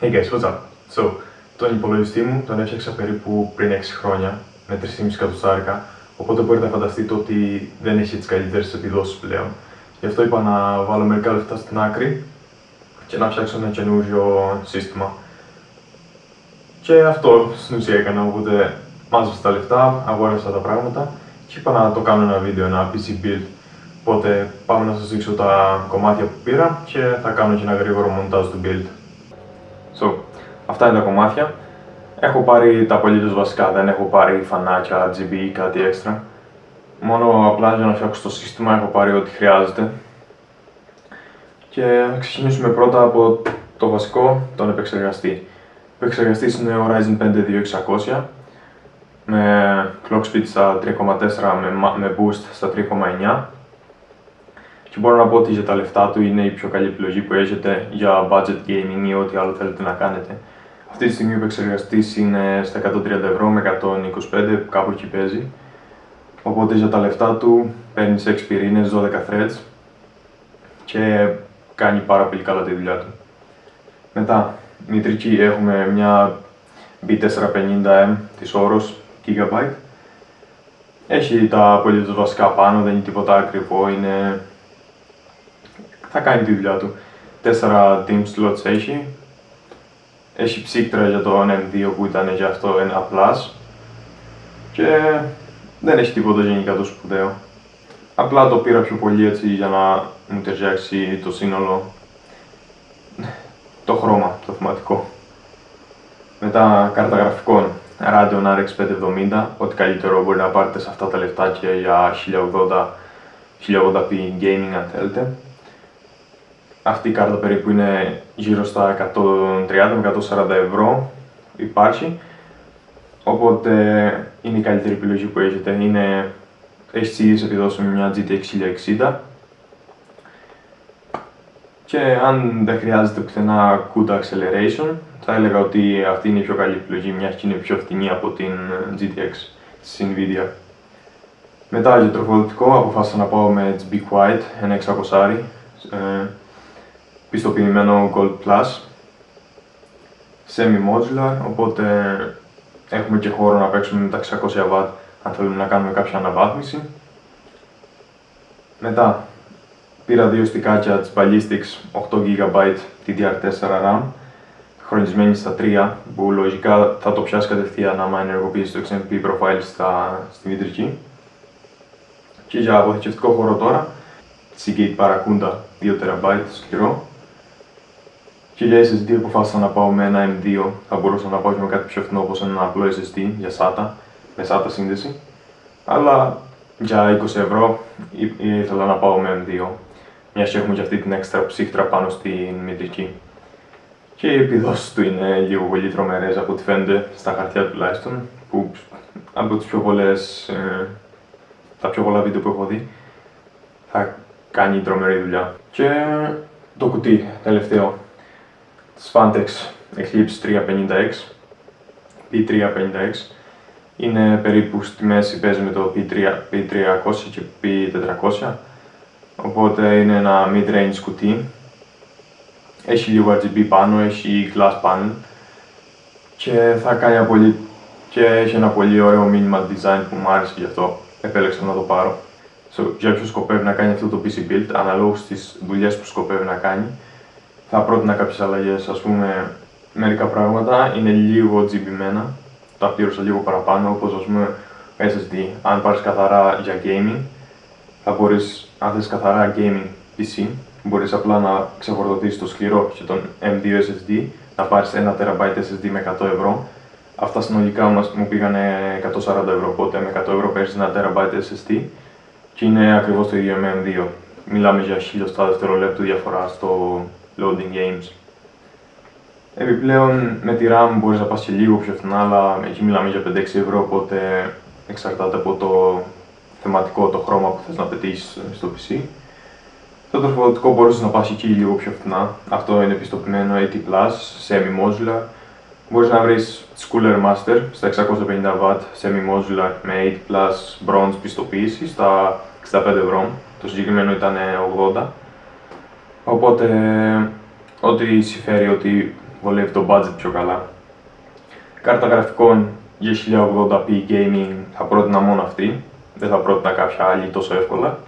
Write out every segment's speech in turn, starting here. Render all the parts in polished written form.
Hey guys, what's up? So, τον υπολογιστή μου τον έφτιαξα περίπου πριν 6 χρόνια με 3,5 εκατοστάρικα, οπότε μπορείτε να φανταστείτε ότι δεν έχει τις καλύτερες επιδόσεις πλέον. Γι' αυτό είπα να βάλω μερικά λεφτά στην άκρη και να φτιάξω ένα καινούριο σύστημα. Και αυτό στην ουσία έκανα, οπότε μάζεψα τα λεφτά, αγόρασα τα πράγματα και είπα να το κάνω ένα βίντεο, ένα PC build. Οπότε πάμε να σας δείξω τα κομμάτια που πήρα και θα κάνω και ένα γρήγορο μοντάζ του build. So, αυτά είναι τα κομμάτια. Έχω πάρει τα απολύτως βασικά, δεν έχω πάρει φανάκια, RGB ή κάτι έξτρα. Μόνο απλά για να φτιάξω το σύστημα έχω πάρει ό,τι χρειάζεται. Και θα ξεκινήσουμε πρώτα από το βασικό, τον επεξεργαστή. Ο επεξεργαστής είναι ο Ryzen 5 2600 με clock speed στα 3,4 με boost στα 3,9. Και μπορώ να πω ότι για τα λεφτά του είναι η πιο καλή επιλογή που έχετε για budget gaming ή ό,τι άλλο θέλετε να κάνετε. Αυτή τη στιγμή ο επεξεργαστής είναι στα 130 ευρώ με 125, κάπου εκεί παίζει. Οπότε για τα λεφτά του παίρνει 6 πυρήνες, 12 threads και κάνει πάρα πολύ καλά τη δουλειά του. Μετά, μητρική έχουμε μια B450M της Oros GB. Έχει τα απολύτως βασικά πάνω, δεν είναι τίποτα ακριβό, θα κάνει τη δουλειά του. 4 DIMM slots έχει. Έχει ψύκτρα για το M2 που ήταν για αυτό ένα Plus. Και δεν έχει τίποτα γενικά το σπουδαίο. Απλά το πήρα πιο πολύ έτσι για να μου ταιριάξει το σύνολο. Το χρώμα, το θεματικό. Μετά κάρτα γραφικών. Radeon RX 570. Ό,τι καλύτερο μπορεί να πάρετε σε αυτά τα λεφτάκια για 1080p gaming αν θέλετε. Αυτή η κάρτα περίπου είναι γύρω στα 130 με 140 ευρώ, υπάρχει. Οπότε είναι η καλύτερη επιλογή που έχετε. Έχει τις ίδιες επιδόσεις με μια GTX 1060. Και αν δεν χρειάζεται πουθενά CUDA acceleration, θα έλεγα ότι αυτή είναι η πιο καλή επιλογή, μιας και είναι πιο φτηνή από την GTX της Nvidia. Μετά για τροφοδοτικό αποφάσισα να πάω με Be Quiet, ένα 600, πιστοποιημένο Gold Plus, semi-modular, οπότε έχουμε και χώρο να παίξουμε με τα 600W αν θέλουμε να κάνουμε κάποια αναβάθμιση. Μετά πήρα δύο στικάκια της Ballistics 8GB DDR4 RAM, χρονισμένη στα 3, που λογικά θα το πιάσει κατευθείαν άμα ενεργοποιήσει το XMP profile στη μητρική. Και για αποθηκευτικό χώρο τώρα, Seagate Barracuda 2TB σκληρό. Και για SSD αποφάσισα να πάω με ένα M2, θα μπορούσα να πάω και με κάτι πιο φθηνό όπως ένα απλό SSD για SATA, με SATA σύνδεση. Αλλά για 20 ευρώ ήθελα να πάω με M2, μιας και έχουμε και αυτή την έξτρα ψύχτρα πάνω στην μητρική. Και οι επιδόσεις του είναι λίγο πολύ τρομερές από ό,τι φαίνεται στα χαρτιά τουλάχιστον, που από τις τα πιο πολλά βίντεο που έχω δει θα κάνει τρομερή δουλειά. Και το κουτί τελευταίο. Svantex Eclipse 350X, P350X, είναι περίπου στη μέση, παίζει με το P300 και P400, οπότε είναι ένα mid-range κουτί. Έχει λίγο RGB πάνω, έχει glass panel και έχει ένα πολύ ωραίο minimal design που μου άρεσε, γι' αυτό επέλεξα να το πάρω. Για όποιον σκοπεύει να κάνει αυτό το PC build, αναλόγως στις δουλειές που σκοπεύει να κάνει, θα πρότεινα κάποιες αλλαγές. Ας πούμε, μερικά πράγματα είναι λίγο τζιμπημένα, τα πλήρωσα λίγο παραπάνω, όπως ας πούμε SSD. Αν πάρεις καθαρά για gaming, αν θες καθαρά gaming PC, μπορείς απλά να ξεφορτωθείς το σκληρό και τον M2 SSD, να πάρεις 1TB SSD με 100 ευρώ. Αυτά συνολικά μου πήγανε 140 ευρώ, οπότε με 100 ευρώ παίρνεις 1TB SSD και είναι ακριβώς το ίδιο με M2. Μιλάμε για 1000 δευτερολέπτου διαφορά στο loading games. Επιπλέον με τη RAM μπορείς να πας και λίγο πιο φθηνά, αλλά εκεί μιλάμε για 5-6 ευρώ, οπότε εξαρτάται από το θεματικό, το χρώμα που θες να πετύχεις στο PC. Το τροφοδοτικό μπορείς να πας εκεί λίγο πιο φθηνά. Αυτό είναι πιστοποιημένο 80+, semi-modular. Μπορείς να βρεις Cooler Master στα 650W semi-modular με 8+ bronze πιστοποίηση στα 65 ευρώ. Το συγκεκριμένο ήταν 80. Οπότε ό,τι συμφέρει, ότι βολεύει το budget πιο καλά. Κάρτα γραφικών για 1080p gaming θα πρότεινα μόνο αυτή, δεν θα πρότεινα κάποια άλλη τόσο εύκολα.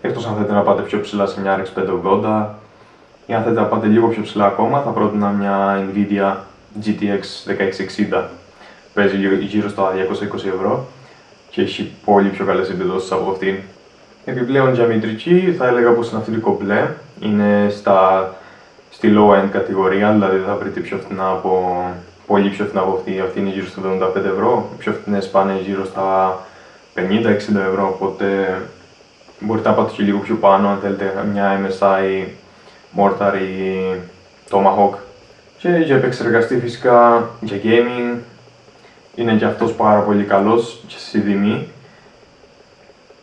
Εκτός αν θέλετε να πάτε πιο ψηλά σε μια RX 580 ή αν θέλετε να πάτε λίγο πιο ψηλά ακόμα, θα πρότεινα μια Nvidia GTX 1660. Παίζει γύρω στα 220 ευρώ και έχει πολύ πιο καλές επιδόσεις από αυτήν. Επιπλέον για μητρική θα έλεγα πως είναι αυτή το κομπλέ, είναι στη low end κατηγορία, δηλαδή δεν θα βρείτε πιο φθηνά πολύ πιο φθηνά από αυτή είναι γύρω στα 75 ευρώ, οι πιο φθηνές πάνε γύρω στα 50-60 ευρώ, οπότε μπορείτε να πάτε και λίγο πιο πάνω αν θέλετε μια MSI Mortar ή Tomahawk. Και για επεξεργαστή φυσικά για gaming είναι και αυτός πάρα πολύ καλός και στη τιμή,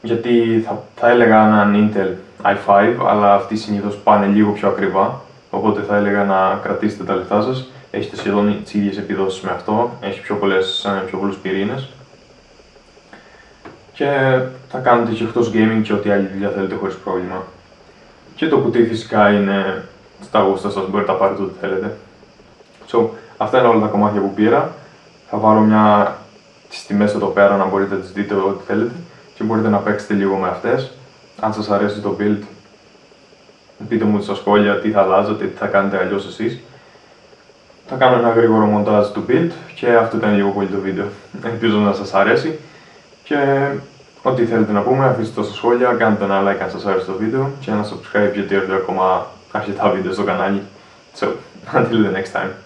γιατί θα έλεγα έναν Intel i5, αλλά αυτοί συνήθως πάνε λίγο πιο ακριβά, οπότε θα έλεγα να κρατήσετε τα λεφτά σας. Έχετε σχεδόν τις ίδιες επιδόσεις με αυτό, έχει πιο πολλούς πυρήνες και θα κάνετε και εκτός gaming και ό,τι άλλη δουλειά θέλετε χωρίς πρόβλημα. Και το κουτί φυσικά είναι στα γούστα σας, μπορείτε να πάρετε ό,τι θέλετε. Αυτά είναι όλα τα κομμάτια που πήρα. Θα βάλω τις τιμές εδώ πέρα να μπορείτε να τις δείτε ό,τι θέλετε και μπορείτε να παίξετε λίγο με αυτές. Αν σας αρέσει το build, πείτε μου στα σχόλια τι θα αλλάζετε, τι θα κάνετε αλλιώς εσείς. Θα κάνω ένα γρήγορο μοντάζ του build και αυτό ήταν λίγο πολύ το βίντεο. Ελπίζω να σας αρέσει και ό,τι θέλετε να πούμε αφήστε το στα σχόλια, κάντε ένα like αν σας άρεσε το βίντεο και ένα subscribe γιατί έρχονται ακόμα αρκετά βίντεο στο κανάλι. So, until the next time.